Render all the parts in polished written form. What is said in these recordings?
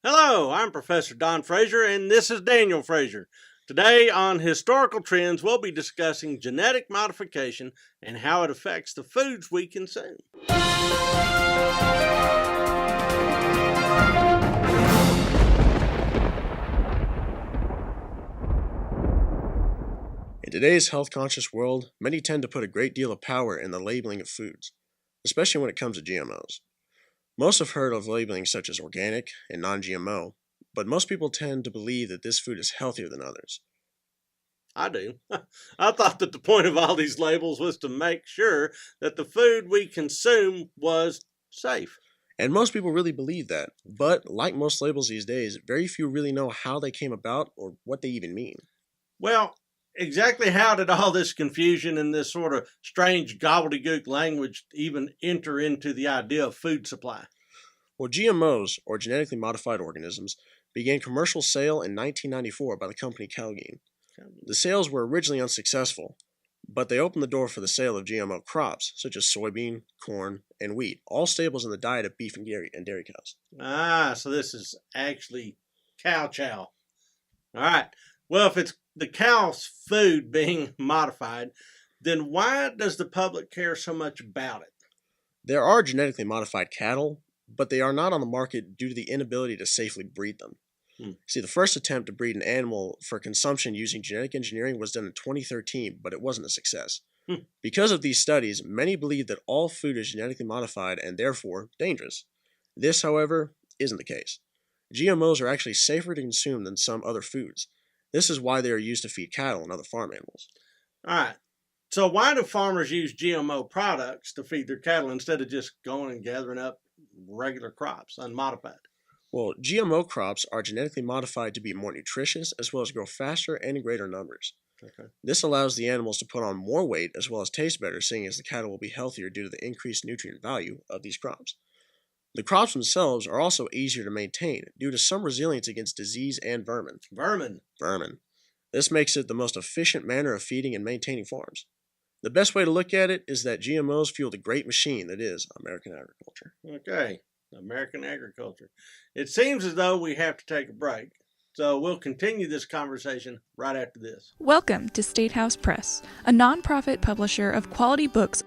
Hello, I'm Professor Don Frazier, and this is Daniel Frazier. Today on Historical Trends, we'll be discussing genetic modification and how it affects the foods we consume. In today's health-conscious world, many tend to put a great deal of power in the labeling of foods, especially when it comes to GMOs. Most have heard of labeling such as organic and non-GMO, but most people tend to believe that this food is healthier than others. I do. I thought that the point of all these labels was to make sure that the food we consume was safe. And most people really believe that, but like most labels these days, very few really know how they came about or what they even mean. Well, exactly how did all this confusion and this sort of strange gobbledygook language even enter into the idea of food supply? Well, GMOs, or genetically modified organisms, began commercial sale in 1994 by the company Calgene. The sales were originally unsuccessful, but they opened the door for the sale of GMO crops, such as soybean, corn, and wheat, all staples in the diet of beef and dairy cows. Ah, so this is actually cow chow. All right. Well, if it's the cow's food being modified, then why does the public care so much about it? There are genetically modified cattle, but they are not on the market due to the inability to safely breed them. See, the first attempt to breed an animal for consumption using genetic engineering was done in 2013, but it wasn't a success. Because of these studies, many believe that all food is genetically modified and therefore dangerous. This, however, isn't the case. GMOs are actually safer to consume than some other foods. This is why they are used to feed cattle and other farm animals. All right. So why do farmers use GMO products to feed their cattle instead of just going and gathering up regular crops, unmodified? Well, GMO crops are genetically modified to be more nutritious as well as grow faster and in greater numbers. Okay. This allows the animals to put on more weight as well as taste better, seeing as the cattle will be healthier due to the increased nutrient value of these crops. The crops themselves are also easier to maintain due to some resilience against disease and vermin. Vermin. This makes it the most efficient manner of feeding and maintaining farms. The best way to look at it is that GMOs fuel the great machine that is American agriculture. Okay, American agriculture. It seems as though we have to take a break, so we'll continue this conversation right after this. Welcome to State House Press, a nonprofit publisher of quality books.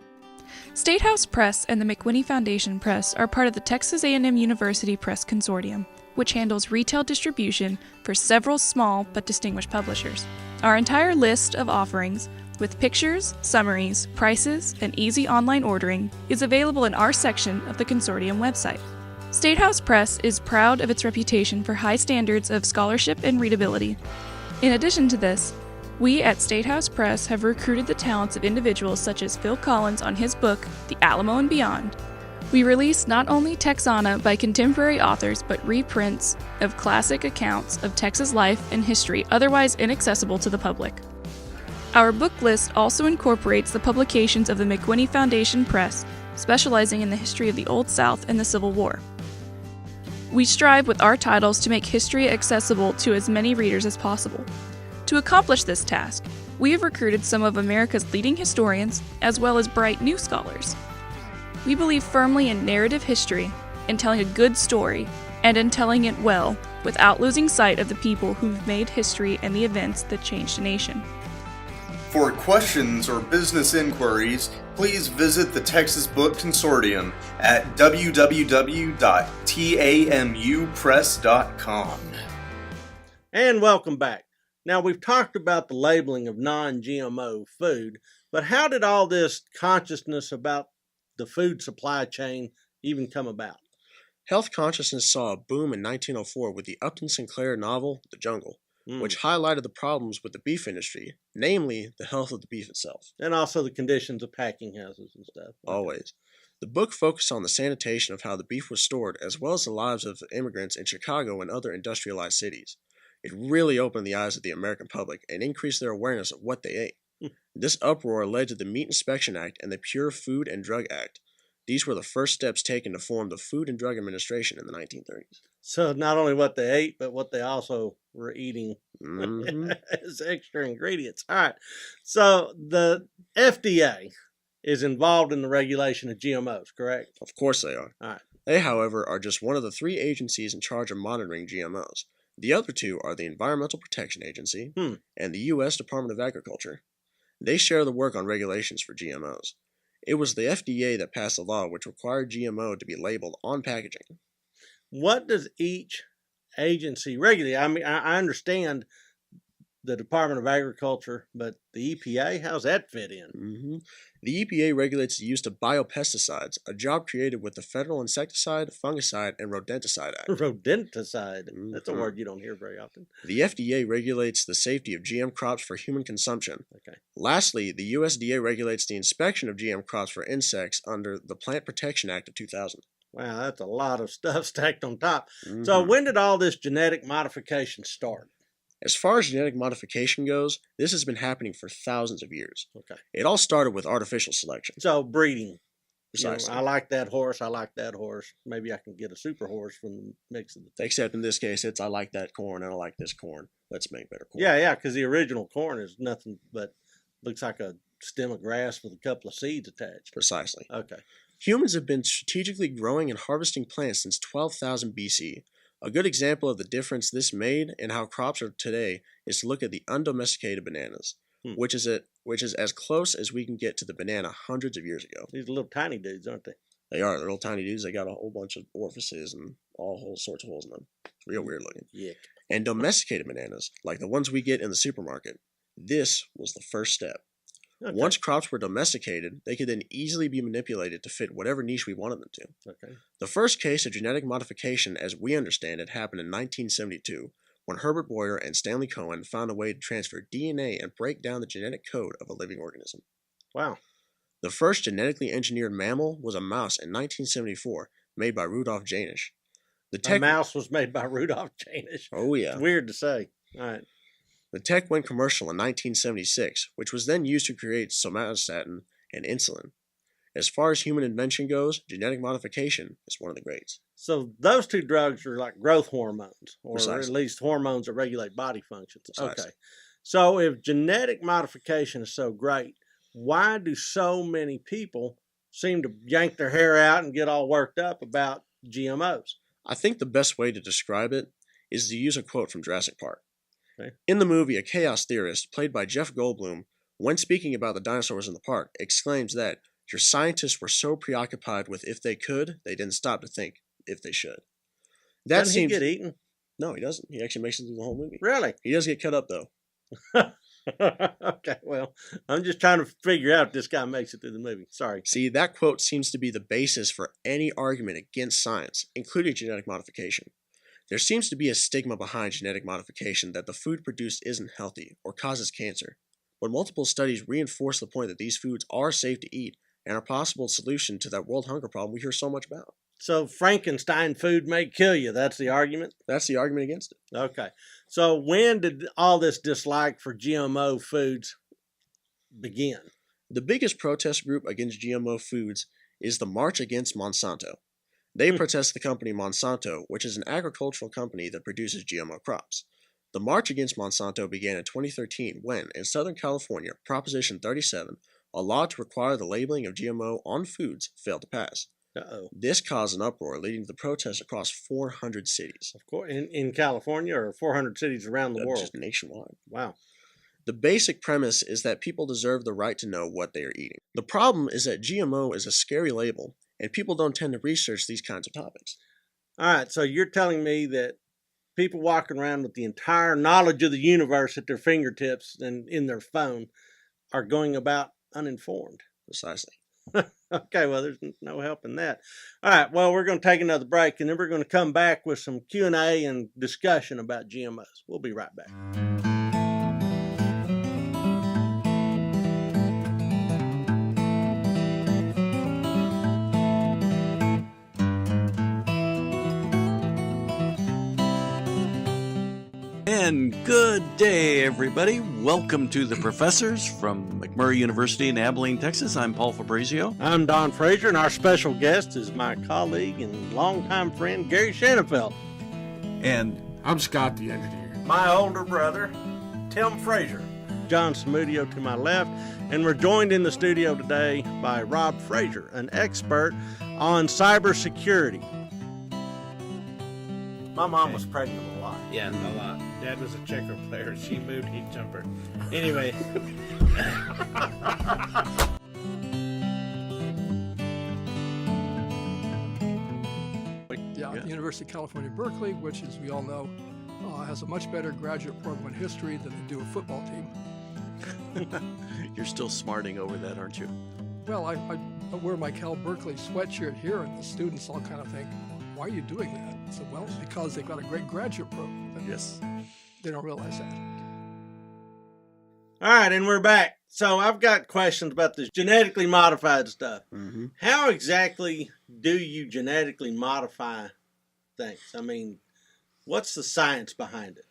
State House Press and the McWhinney Foundation Press are part of the Texas A&M University Press Consortium, which handles retail distribution for several small but distinguished publishers. Our entire list of offerings, with pictures, summaries, prices, and easy online ordering, is available in our section of the Consortium website. State House Press is proud of its reputation for high standards of scholarship and readability. In addition to this, we at State House Press have recruited the talents of individuals such as Phil Collins on his book, The Alamo and Beyond. We release not only texana by contemporary authors, but reprints of classic accounts of Texas life and history otherwise inaccessible to the public. Our book list also incorporates the publications of the McWhinney Foundation Press, specializing in the history of the Old South and the Civil War. We strive with our titles to make history accessible to as many readers as possible. To accomplish this task, we have recruited some of America's leading historians, as well as bright new scholars. We believe firmly in narrative history, in telling a good story, and in telling it well, without losing sight of the people who've made history and the events that changed a nation. For questions or business inquiries, please visit the Texas Book Consortium at www.tamupress.com. And welcome back. Now, we've talked about the labeling of non-GMO food, but how did all this consciousness about the food supply chain even come about? Health consciousness saw a boom in 1904 with the Upton Sinclair novel, The Jungle, which highlighted the problems with the beef industry, namely the health of the beef itself. And also the conditions of packing houses and stuff. Always. The book focused on the sanitation of how the beef was stored, as well as the lives of immigrants in Chicago and other industrialized cities. It really opened the eyes of the American public and increased their awareness of what they ate. This uproar led to the Meat Inspection Act and the Pure Food and Drug Act. These were the first steps taken to form the Food and Drug Administration in the 1930s. So not only what they ate, but what they also were eating as extra ingredients. All right. So the FDA is involved in the regulation of GMOs, correct? Of course they are. All right. They, however, are just one of the 3 agencies in charge of monitoring GMOs. The other 2 are the Environmental Protection Agency and the U.S. Department of Agriculture. They share the work on regulations for GMOs. It was the FDA that passed a law which required GMO to be labeled on packaging. What does each agency regulate? I mean, I understand the Department of Agriculture, but the EPA, how's that fit in? The EPA regulates the use of biopesticides, a job created with the Federal Insecticide, Fungicide, and Rodenticide Act. Rodenticide. That's a word you don't hear very often. The FDA regulates the safety of GM crops for human consumption. Okay. Lastly, the USDA regulates the inspection of GM crops for insects under the Plant Protection Act of 2000. Wow, that's a lot of stuff stacked on top. So when did all this genetic modification start? As far as genetic modification goes, this has been happening for thousands of years. Okay. It all started with artificial selection. So breeding. Precisely. You know, I like that horse. I like that horse. Maybe I can get a super horse from the mix of the two. Except in this case, it's I like that corn and I like this corn. Let's make better corn. Yeah, because the original corn is nothing but looks like a stem of grass with a couple of seeds attached. Precisely. Okay. Humans have been strategically growing and harvesting plants since 12,000 BC. A good example of the difference this made and how crops are today is to look at the undomesticated bananas, which is as close as we can get to the banana hundreds of years ago. These are little tiny dudes, aren't they? They are. They're little tiny dudes. They got a whole bunch of orifices and all sorts of holes in them. It's real weird looking. Yeah. And domesticated bananas, like the ones we get in the supermarket, this was the first step. Okay. Once crops were domesticated, they could then easily be manipulated to fit whatever niche we wanted them to. Okay. The first case of genetic modification, as we understand it, happened in 1972, when Herbert Boyer and Stanley Cohen found a way to transfer DNA and break down the genetic code of a living organism. Wow. The first genetically engineered mammal was a mouse in 1974, made by Rudolf Janisch. A mouse was made by Rudolf Janisch. Oh, yeah. Weird to say. All right. The tech went commercial in 1976, which was then used to create somatostatin and insulin. As far as human invention goes, genetic modification is one of the greats. So those 2 drugs are like growth hormones, or Precisely. at least hormones that regulate body functions. Precisely. Okay. So if genetic modification is so great, why do so many people seem to yank their hair out and get all worked up about GMOs? I think the best way to describe it is to use a quote from Jurassic Park. Okay. In the movie, a chaos theorist, played by Jeff Goldblum, when speaking about the dinosaurs in the park, exclaims that your scientists were so preoccupied with if they could, they didn't stop to think if they should. Doesn't he get eaten? No, he doesn't. He actually makes it through the whole movie. Really? He does get cut up, though. Okay, well, I'm just trying to figure out if this guy makes it through the movie. Sorry. See, that quote seems to be the basis for any argument against science, including genetic modification. There seems to be a stigma behind genetic modification that the food produced isn't healthy or causes cancer, but multiple studies reinforce the point that these foods are safe to eat and are a possible solution to that world hunger problem we hear so much about. So Frankenstein food may kill you. That's the argument? That's the argument against it. Okay. So when did all this dislike for GMO foods begin? The biggest protest group against GMO foods is the March Against Monsanto. They protest the company Monsanto, which is an agricultural company that produces GMO crops. The March Against Monsanto began in 2013 when, in Southern California, Proposition 37, a law to require the labeling of GMO on foods, failed to pass. Uh-oh. This caused an uproar, leading to the protests across 400 cities. Of course, in California or 400 cities around the world? Just nationwide. Wow. The basic premise is that people deserve the right to know what they are eating. The problem is that GMO is a scary label, and people don't tend to research these kinds of topics. All right, so you're telling me that people walking around with the entire knowledge of the universe at their fingertips and in their phone are going about uninformed. Precisely. Okay, well, there's no help in that. All right, well, we're going to take another break, and then we're going to come back with some Q&A and discussion about GMOs. We'll be right back. And good day, everybody. Welcome to The Professors from McMurray University in Abilene, Texas. I'm Paul Fabrizio. I'm Don Frazier, and our special guest is my colleague and longtime friend, Gary Shanafelt. And I'm Scott, the engineer. My older brother, Tim Frazier. John Samudio to my left, and we're joined in the studio today by Rob Frazier, an expert on cybersecurity. My mom was pregnant a lot. Yeah, a lot. Dad was a checker player. She moved, he'd jumper. Anyway. Yeah, the University of California, Berkeley, which, as we all know, has a much better graduate program in history than they do a football team. You're still smarting over that, aren't you? Well, I wear my Cal Berkeley sweatshirt here, and the students all kind of think, why are you doing that? I said, well, because they've got a great graduate program. But Yes. they don't realize that. All right, and we're back. So I've got questions about this genetically modified stuff. Mm-hmm. How exactly do you genetically modify things? I mean, what's the science behind it?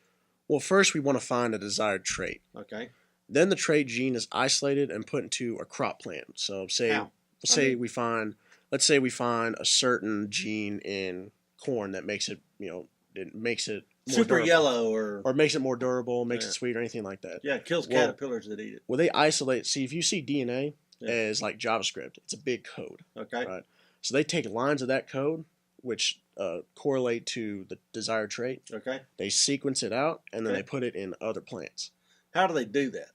Well, first we want to find a desired trait. Okay. Then the trait gene is isolated and put into a crop plant. So How? let's say we find a certain gene in corn that makes it, it makes it more Super durable, yellow or makes it more durable, makes Yeah. it sweet, or anything like that. yeah, it kills Well- caterpillars that eat it. Well, they isolate. See, if you see DNA Yeah. as like JavaScript, it's a big code. Okay. Right. So they take lines of that code, which correlate to the desired trait. Okay. They sequence it out, and then Okay. they put it in other plants. How do they do that?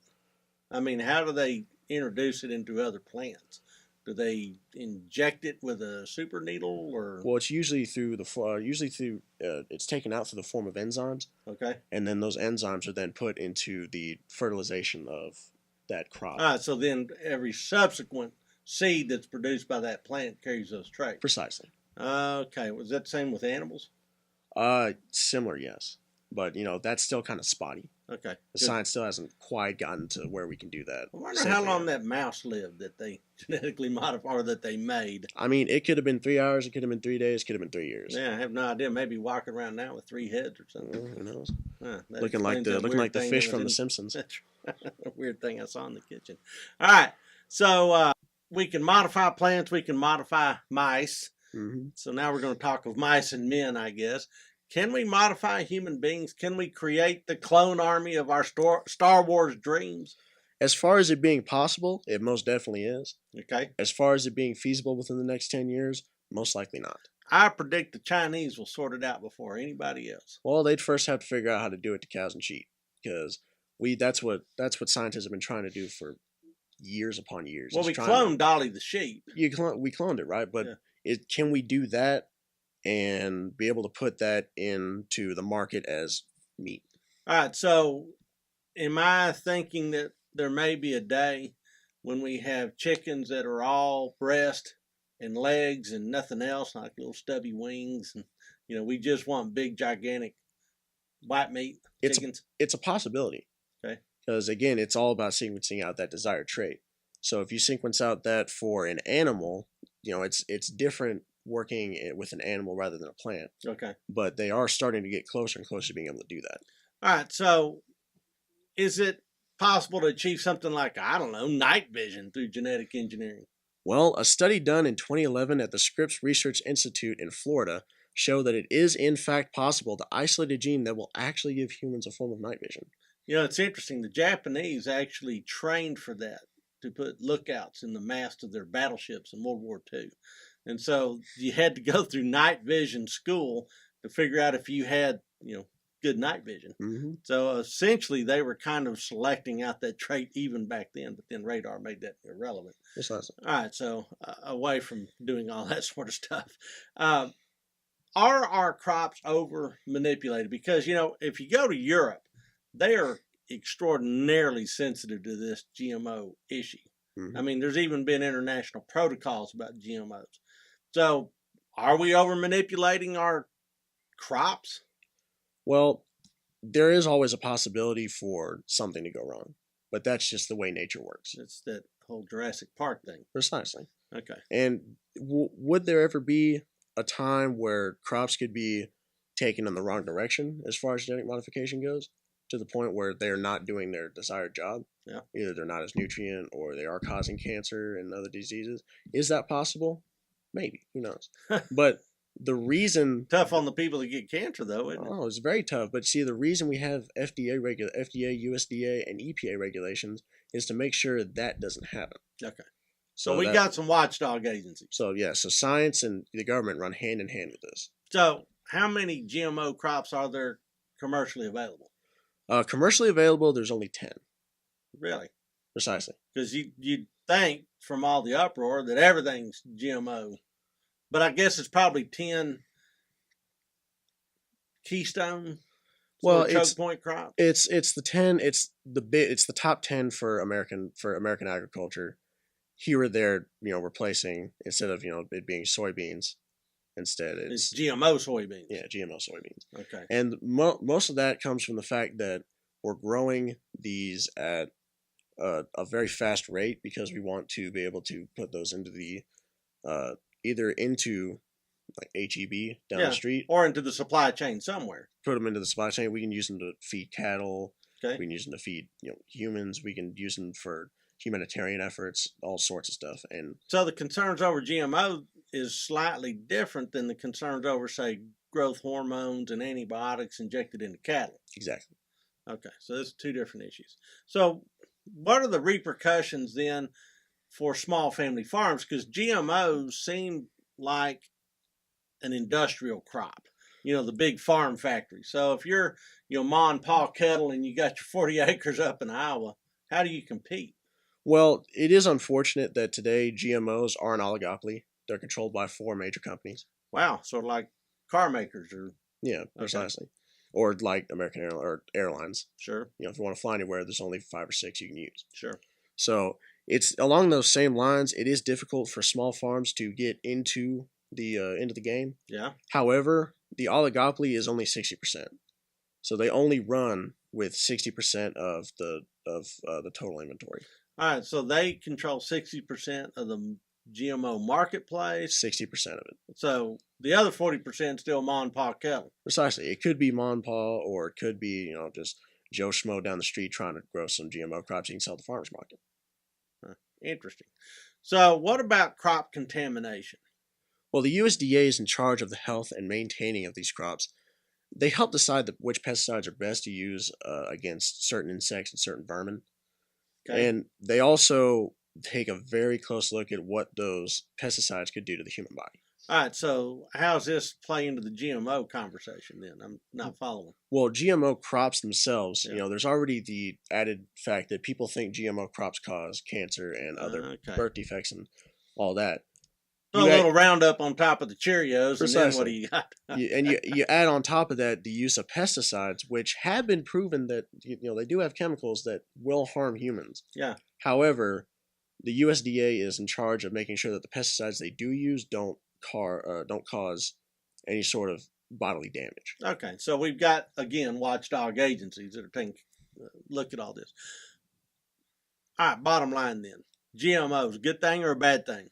I mean, how do they introduce it into other plants? Do they inject it with a super needle or? Well, it's usually through it's taken out through the form of enzymes, Okay. and then those enzymes are then put into the fertilization of that crop. All right. So then every subsequent seed that's produced by that plant carries those traits. Precisely. Okay. Was that the same with animals? Similar, yes, but that's still kind of spotty. Okay. The Good. science still hasn't quite gotten to where we can do that. I wonder how long that mouse lived that they genetically modified or that they made. I mean, it could have been 3 hours, it could have been 3 days, it could have been 3 years. Yeah, I have no idea. Maybe walking around now with 3 heads or something. Who knows? That Looking like explains that the weird thing fish that from The was in- Simpsons. That's a weird thing I saw in the kitchen. All right. So we can modify plants. We can modify mice. Hmm. So now we're going to talk of mice and men, I guess. Can we modify human beings? Can we create the clone army of our Star Wars dreams? As far as it being possible, it most definitely is. Okay. As far as it being feasible within the next 10 years, most likely not. I predict the Chinese will sort it out before anybody else. Well, they'd first have to figure out how to do it to cows and sheep, because that's what scientists have been trying to do for years upon years. Well, is we trying cloned Dolly the sheep. we cloned it, right? But Yeah. can we do that and be able to put that into the market as meat? All right. So am I thinking that there may be a day when we have chickens that are all breast and legs and nothing else, like little stubby wings, and we just want big, gigantic white meat chickens? It's a possibility. Okay. Because again, it's all about sequencing out that desired trait. So if you sequence out that for an animal, it's different working with an animal rather than a plant. Okay. But they are starting to get closer and closer to being able to do that. All right. So is it possible to achieve something like, I don't know, night vision through genetic engineering? Well, a study done in 2011 at the Scripps Research Institute in Florida showed that it is in fact possible to isolate a gene that will actually give humans a form of night vision. It's interesting. The Japanese actually trained for that, to put lookouts in the mast of their battleships in World War II. And so you had to go through night vision school to figure out if you had, good night vision. Mm-hmm. So essentially they were kind of selecting out that trait even back then, but then radar made that irrelevant. Precisely. All right, so away from doing all that sort of stuff. Are our crops over manipulated? Because, if you go to Europe, they are extraordinarily sensitive to this GMO issue. Mm-hmm. I mean, there's even been international protocols about GMOs. So are we over manipulating our crops? Well, there is always a possibility for something to go wrong, but that's just the way nature works. It's that whole Jurassic Park thing. Precisely. Okay. And would there ever be a time where crops could be taken in the wrong direction as far as genetic modification goes, to the point where they're not doing their desired job? Yeah. Either they're not as nutrient or they are causing cancer and other diseases. Is that possible? Maybe. Who knows? But the reason... Tough on the people that get cancer, though, isn't it? Oh, it's very tough. But see, the reason we have FDA, USDA, and EPA regulations is to make sure that doesn't happen. Okay. So we got some watchdog agencies. So science and the government run hand in hand with this. So how many GMO crops are there commercially available? Commercially available, there's only 10. Really? Precisely. Because you'd think from all the uproar that everything's GMO. But I guess it's probably 10 keystone, choke point crops. It's the 10. It's the top 10 for American agriculture. Here or there, replacing, instead of it being soybeans, instead it's GMO soybeans. Yeah, GMO soybeans. Okay. And most of that comes from the fact that we're growing these at a very fast rate because we want to be able to put those into the either into like HEB down the street or into the supply chain somewhere. Put them into the supply chain. We can use them to feed cattle. Okay. We can use them to feed humans. We can use them for humanitarian efforts, all sorts of stuff. And so the concerns over GMO is slightly different than the concerns over, say, growth hormones and antibiotics injected into cattle. Exactly. Okay, so there's two different issues. So what are the repercussions then for small family farms? Because GMOs seem like an industrial crop, the big farm factory. So if you're, Ma and Pa Kettle and you got your 40 acres up in Iowa, how do you compete? Well, it is unfortunate that today GMOs are an oligopoly. They're controlled by 4 major companies. Wow, sort of like car makers or... Yeah, precisely. Or like American Airlines. Sure. If you want to fly anywhere, there's only 5 or 6 you can use. Sure. So it's along those same lines. It is difficult for small farms to get into the game. Yeah. However, the oligopoly is only 60%. So they only run with 60% of the total inventory. All right, so they control 60% of the GMO marketplace. 60% of it. So the other 40% still Ma and Pa Kettle. Precisely. It could be Ma and Pa, or it could be, just Joe Schmo down the street trying to grow some GMO crops he can sell at the farmer's market. Interesting. So what about crop contamination? Well, the USDA is in charge of the health and maintaining of these crops. They help decide which pesticides are best to use against certain insects and certain vermin. Okay. And they also take a very close look at what those pesticides could do to the human body. All right, so how does this play into the GMO conversation then? I'm not following. Well, GMO crops themselves, there's already the added fact that people think GMO crops cause cancer and other birth defects and all that. Throw a little Roundup on top of the Cheerios, precisely. And then what do you got? you add on top of that the use of pesticides, which have been proven that they do have chemicals that will harm humans. Yeah. However, the USDA is in charge of making sure that the pesticides they do use don't cause any sort of bodily damage. Okay, so we've got, again, watchdog agencies that are taking a look at all this. All right, bottom line then. GMOs, good thing or a bad thing?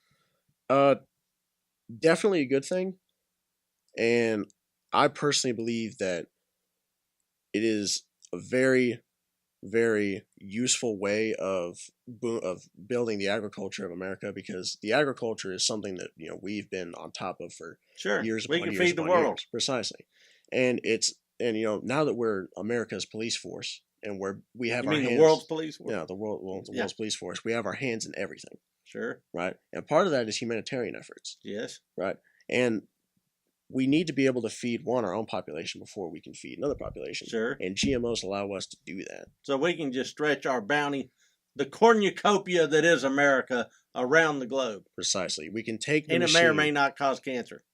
Definitely a good thing. And I personally believe that it is a very, very useful way of building the agriculture of America, because the agriculture is something that we've been on top of for years upon years. We can feed the world. Precisely. And now that we're America's police force, and we have our hands, the world's police force? Yeah, the world's police force. We have our hands in everything. Sure. Right? And part of that is humanitarian efforts. Yes. Right? And we need to be able to feed our own population before we can feed another population. Sure. And GMOs allow us to do that. So we can just stretch our bounty, the cornucopia that is America, around the globe. Precisely. We can take the and it may or may not cause cancer.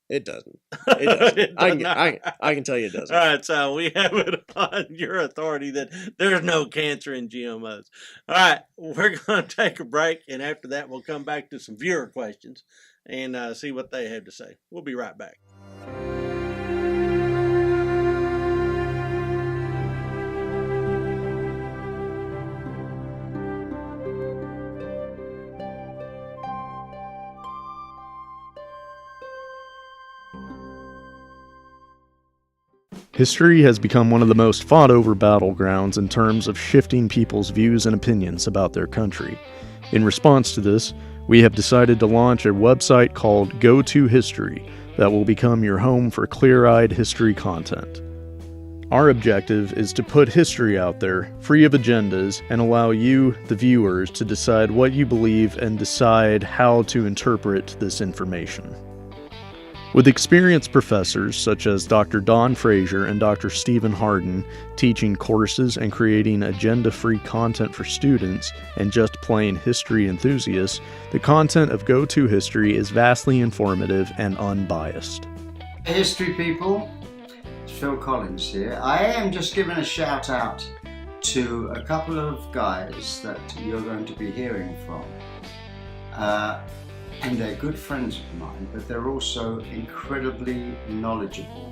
It doesn't. It doesn't. I can tell you it doesn't. All right, so we have it on your authority that there's no cancer in GMOs. All right, we're going to take a break, and after that we'll come back to some viewer questions and see what they have to say. We'll be right back. History has become one of the most fought-over battlegrounds in terms of shifting people's views and opinions about their country. In response to this, we have decided to launch a website called Go To History that will become your home for clear-eyed history content. Our objective is to put history out there, free of agendas, and allow you, the viewers, to decide what you believe and decide how to interpret this information. With experienced professors such as Dr. Don Frazier and Dr. Stephen Hardin teaching courses and creating agenda-free content for students and just plain history enthusiasts, the content of Go-To History is vastly informative and unbiased. Hey history people, it's Phil Collins here. I am just giving a shout out to a couple of guys that you're going to be hearing from. And they're good friends of mine, but they're also incredibly knowledgeable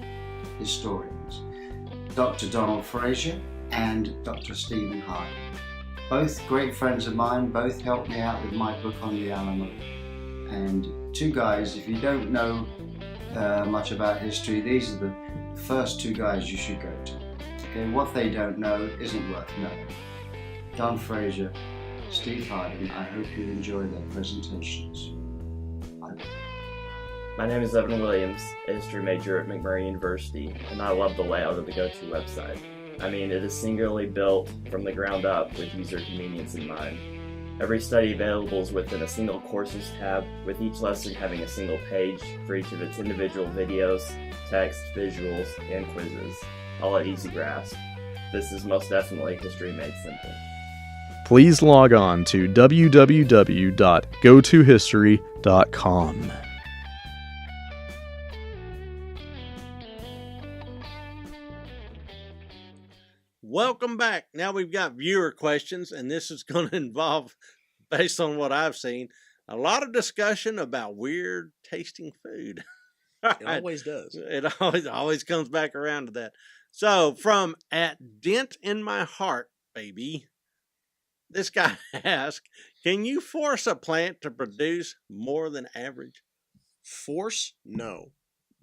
historians. Dr. Donald Frazier and Dr. Stephen Hardin. Both great friends of mine, both helped me out with my book on the Alamo. And two guys, if you don't know much about history, these are the first two guys you should go to. Okay, what they don't know isn't worth knowing. Don Frazier, Steve Hardin, I hope you enjoy their presentations. My name is Evan Williams, a history major at McMurray University, and I love the layout of the Go-To website. I mean, it is singularly built from the ground up with user convenience in mind. Every study available is within a single Courses tab, with each lesson having a single page for each of its individual videos, text, visuals, and quizzes, all at easy grasp. This is most definitely history made simple. Please log on to www.gotohistory.com. Welcome back. Now we've got viewer questions, and this is going to involve, based on what I've seen, a lot of discussion about weird tasting food. It always does. It always comes back around to that. So from @Dent in My Heart, baby, this guy asked, can you force a plant to produce more than average? Force? No.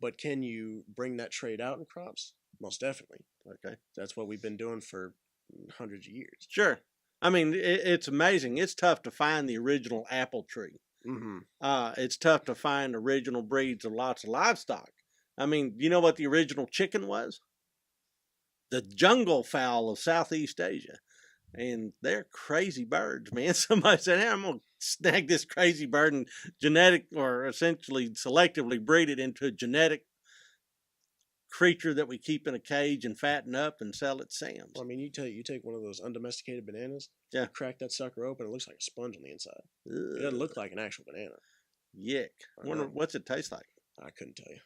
But can you bring that trait out in crops? Most definitely. Okay. That's what we've been doing for hundreds of years. Sure. I mean, it's amazing. It's tough to find the original apple tree. Mm-hmm. It's tough to find original breeds of lots of livestock. I mean, you know what the original chicken was? The jungle fowl of Southeast Asia. And they're crazy birds, man. Somebody said, hey, I'm going to snag this crazy bird and essentially selectively breed it into a genetic creature that we keep in a cage and fatten up and sell at Sam's. Well, I mean, you take one of those undomesticated bananas, yeah, crack that sucker open, it looks like a sponge on the inside. It doesn't look like an actual banana. Yuck. Wonder what's it taste like? I couldn't tell you.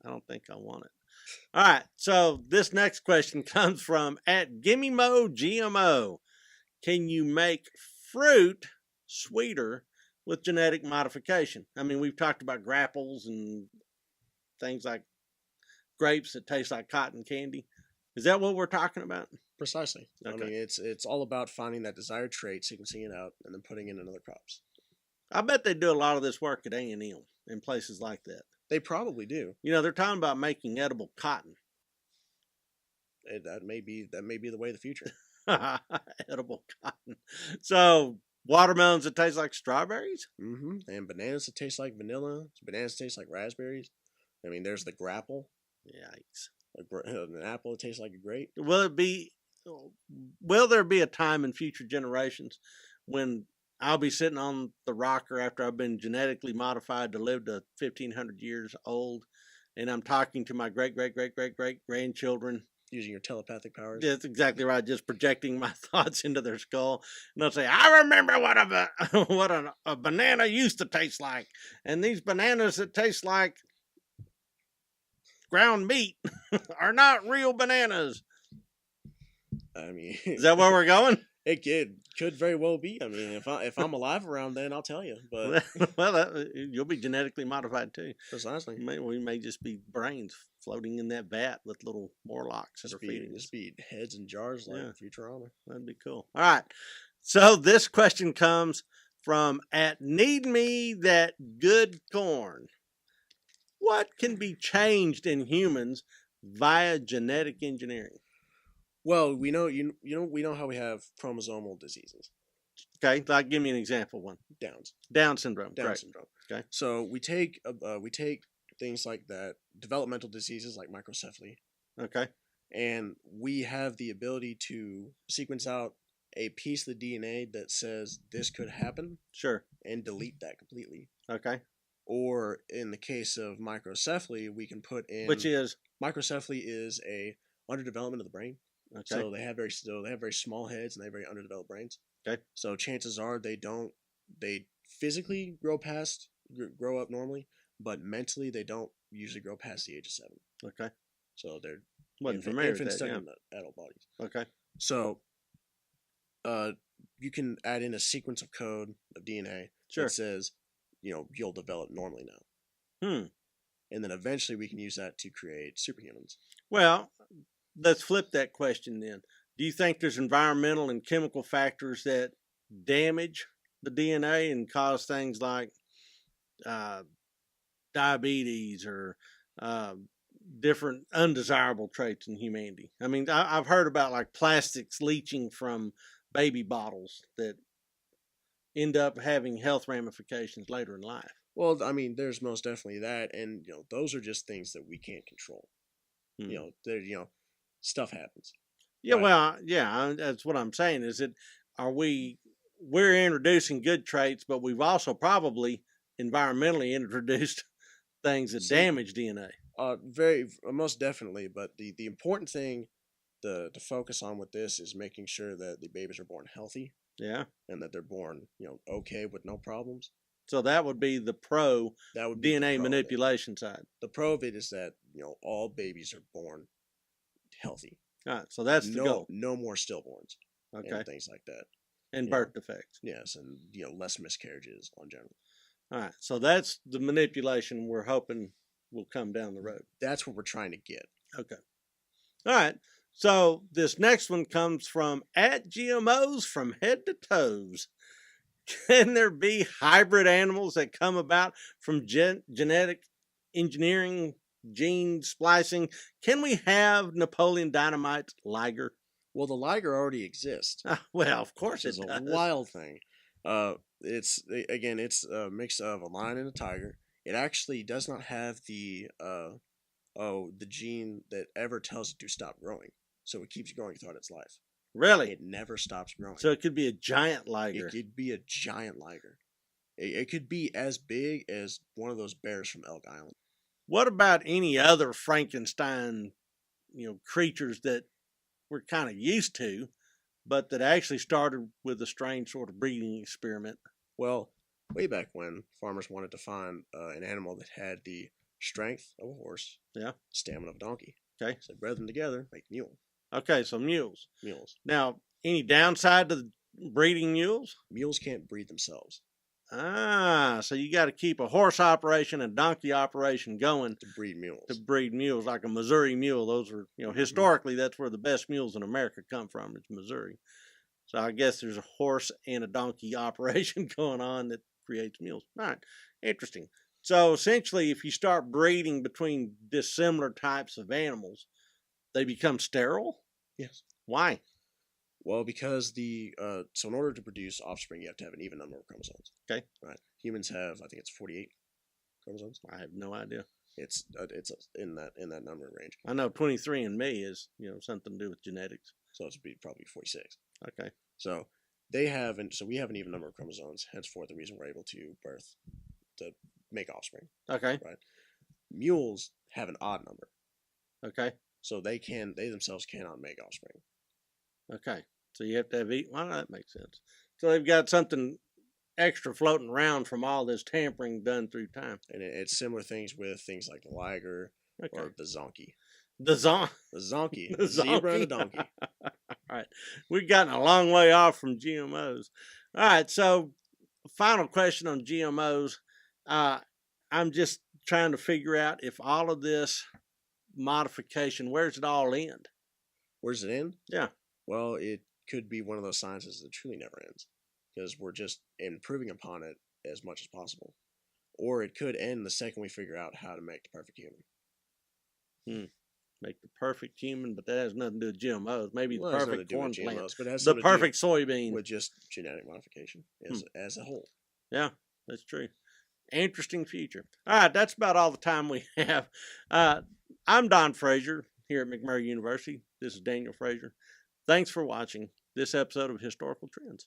I don't think I want it. All right, so this next question comes from @GimmeMoGMO. Can you make fruit sweeter with genetic modification? I mean, we've talked about grapples and things like grapes that taste like cotton candy. Is that what we're talking about? Precisely. Okay. I mean, it's all about finding that desired trait, sequencing it out, and then putting it in other crops. I bet they do a lot of this work at A&M in places like that. They probably do. You know, they're talking about making edible cotton. That may be the way of the future. Edible cotton. So watermelons that taste like strawberries? Mm-hmm. And bananas that taste like vanilla. Bananas that taste like raspberries. I mean, there's the grapple. Yikes. An apple that tastes like a grape. Will there be a time in future generations when I'll be sitting on the rocker after I've been genetically modified to live to 1,500 years old, and I'm talking to my great-great-great-great-great-grandchildren? Using your telepathic powers. That's exactly right. Just projecting my thoughts into their skull. And they'll say, I remember what a banana used to taste like. And these bananas that taste like ground meat are not real bananas. I mean, is that where we're going? It could very well be. I mean, if I'm alive around then, I'll tell you. But you'll be genetically modified too. Precisely. We may just be brains floating in that vat with little Morlocks that are feeding us. Just be heads in jars like Futurama. That'd be cool. All right. So this question comes from @NeedMeThatGoodCorn. What can be changed in humans via genetic engineering? Well, we know how we have chromosomal diseases. Okay, like give me an example. One. Down syndrome. Down syndrome. Okay. So we take things like that, developmental diseases like microcephaly. Okay. And we have the ability to sequence out a piece of the DNA that says this could happen. Sure. And delete that completely. Okay. Or in the case of microcephaly, we can put in... Which is? Microcephaly is a underdevelopment of the brain. Okay. So they have very small heads and they have very underdeveloped brains. Okay. So chances are they physically grow up normally, but mentally they don't usually grow past the age of 7. Okay. So they're infants stuck in the adult bodies. Okay. So you can add in a sequence of code of DNA that says, you'll develop normally now. And then eventually we can use that to create superhumans. Well, let's flip that question then. Do you think there's environmental and chemical factors that damage the DNA and cause things like diabetes or different undesirable traits in humanity? I mean, I've heard about like plastics leaching from baby bottles that end up having health ramifications later in life. Well, I mean, there's most definitely that, and those are just things that we can't control. Stuff happens. Yeah, right? Well, yeah, that's what I'm saying. Is it? We're introducing good traits, but we've also probably environmentally introduced things that damage DNA. Most definitely. But the important thing to focus on with this is making sure that the babies are born healthy. Yeah, and that they're born, okay with no problems. So that would be the pro DNA manipulation side. The pro of it is that, all babies are born healthy. All right, so that's the goal. No more stillborns. Okay. And things like that. And birth defects. Yes, and, less miscarriages on general. All right, so that's the manipulation we're hoping will come down the road. That's what we're trying to get. Okay. All right, so this next one comes from @GMOs from head to toes. Can there be hybrid animals that come about from genetic engineering, gene splicing? Can we have Napoleon Dynamite's liger? Well, the liger already exists. Well, of course it does. It's a wild thing. It's a mix of a lion and a tiger. It actually does not have the gene that ever tells it to stop growing. So it keeps growing throughout its life. Really? It never stops growing. So it could be a giant liger. It could be a giant liger. It could be as big as one of those bears from Elk Island. What about any other Frankenstein, creatures that we're kind of used to, but that actually started with a strange sort of breeding experiment? Well, way back when, farmers wanted to find an animal that had the strength of a horse, stamina of a donkey. Okay. So bred them together, make mule. Okay, so mules. Mules. Now, any downside to breeding mules? Mules can't breed themselves. So you got to keep a horse operation and donkey operation going to breed mules. Like a Missouri mule. Those are, historically, that's where the best mules in America come from. It's Missouri. So I guess there's a horse and a donkey operation going on that creates mules. All right, interesting. So essentially, if you start breeding between dissimilar types of animals, they become sterile? Yes. Why? Well, because so in order to produce offspring, you have to have an even number of chromosomes. Okay. Right. Humans have, I think it's 48 chromosomes. I have no idea. It's in that number range. I know 23andMe is something to do with genetics. So it's probably 46. Okay. So we have an even number of chromosomes. Henceforth, the reason we're able to make offspring. Okay. Right. Mules have an odd number. Okay. So they themselves cannot make offspring. Okay. So you have to have well, that makes sense. So they've got something extra floating around from all this tampering done through time. And it's similar things with things like the liger or the zonkey. The zonkey. The zebra and the donkey. All right. We've gotten a long way off from GMOs. All right. So final question on GMOs. I'm just trying to figure out if all of this modification, where's it all end? Where's it end? Yeah. Well, it could be one of those sciences that truly never ends because we're just improving upon it as much as possible. Or it could end the second we figure out how to make the perfect human. Make the perfect human, but that has nothing to do with GMOs. Maybe the perfect corn plant, but it has the perfect soybean. With just genetic modification as a whole. Yeah, that's true. Interesting future. All right, that's about all the time we have. I'm Don Frazier, here at McMurray University. This is Daniel Frazier. Thanks for watching this episode of Historical Trends.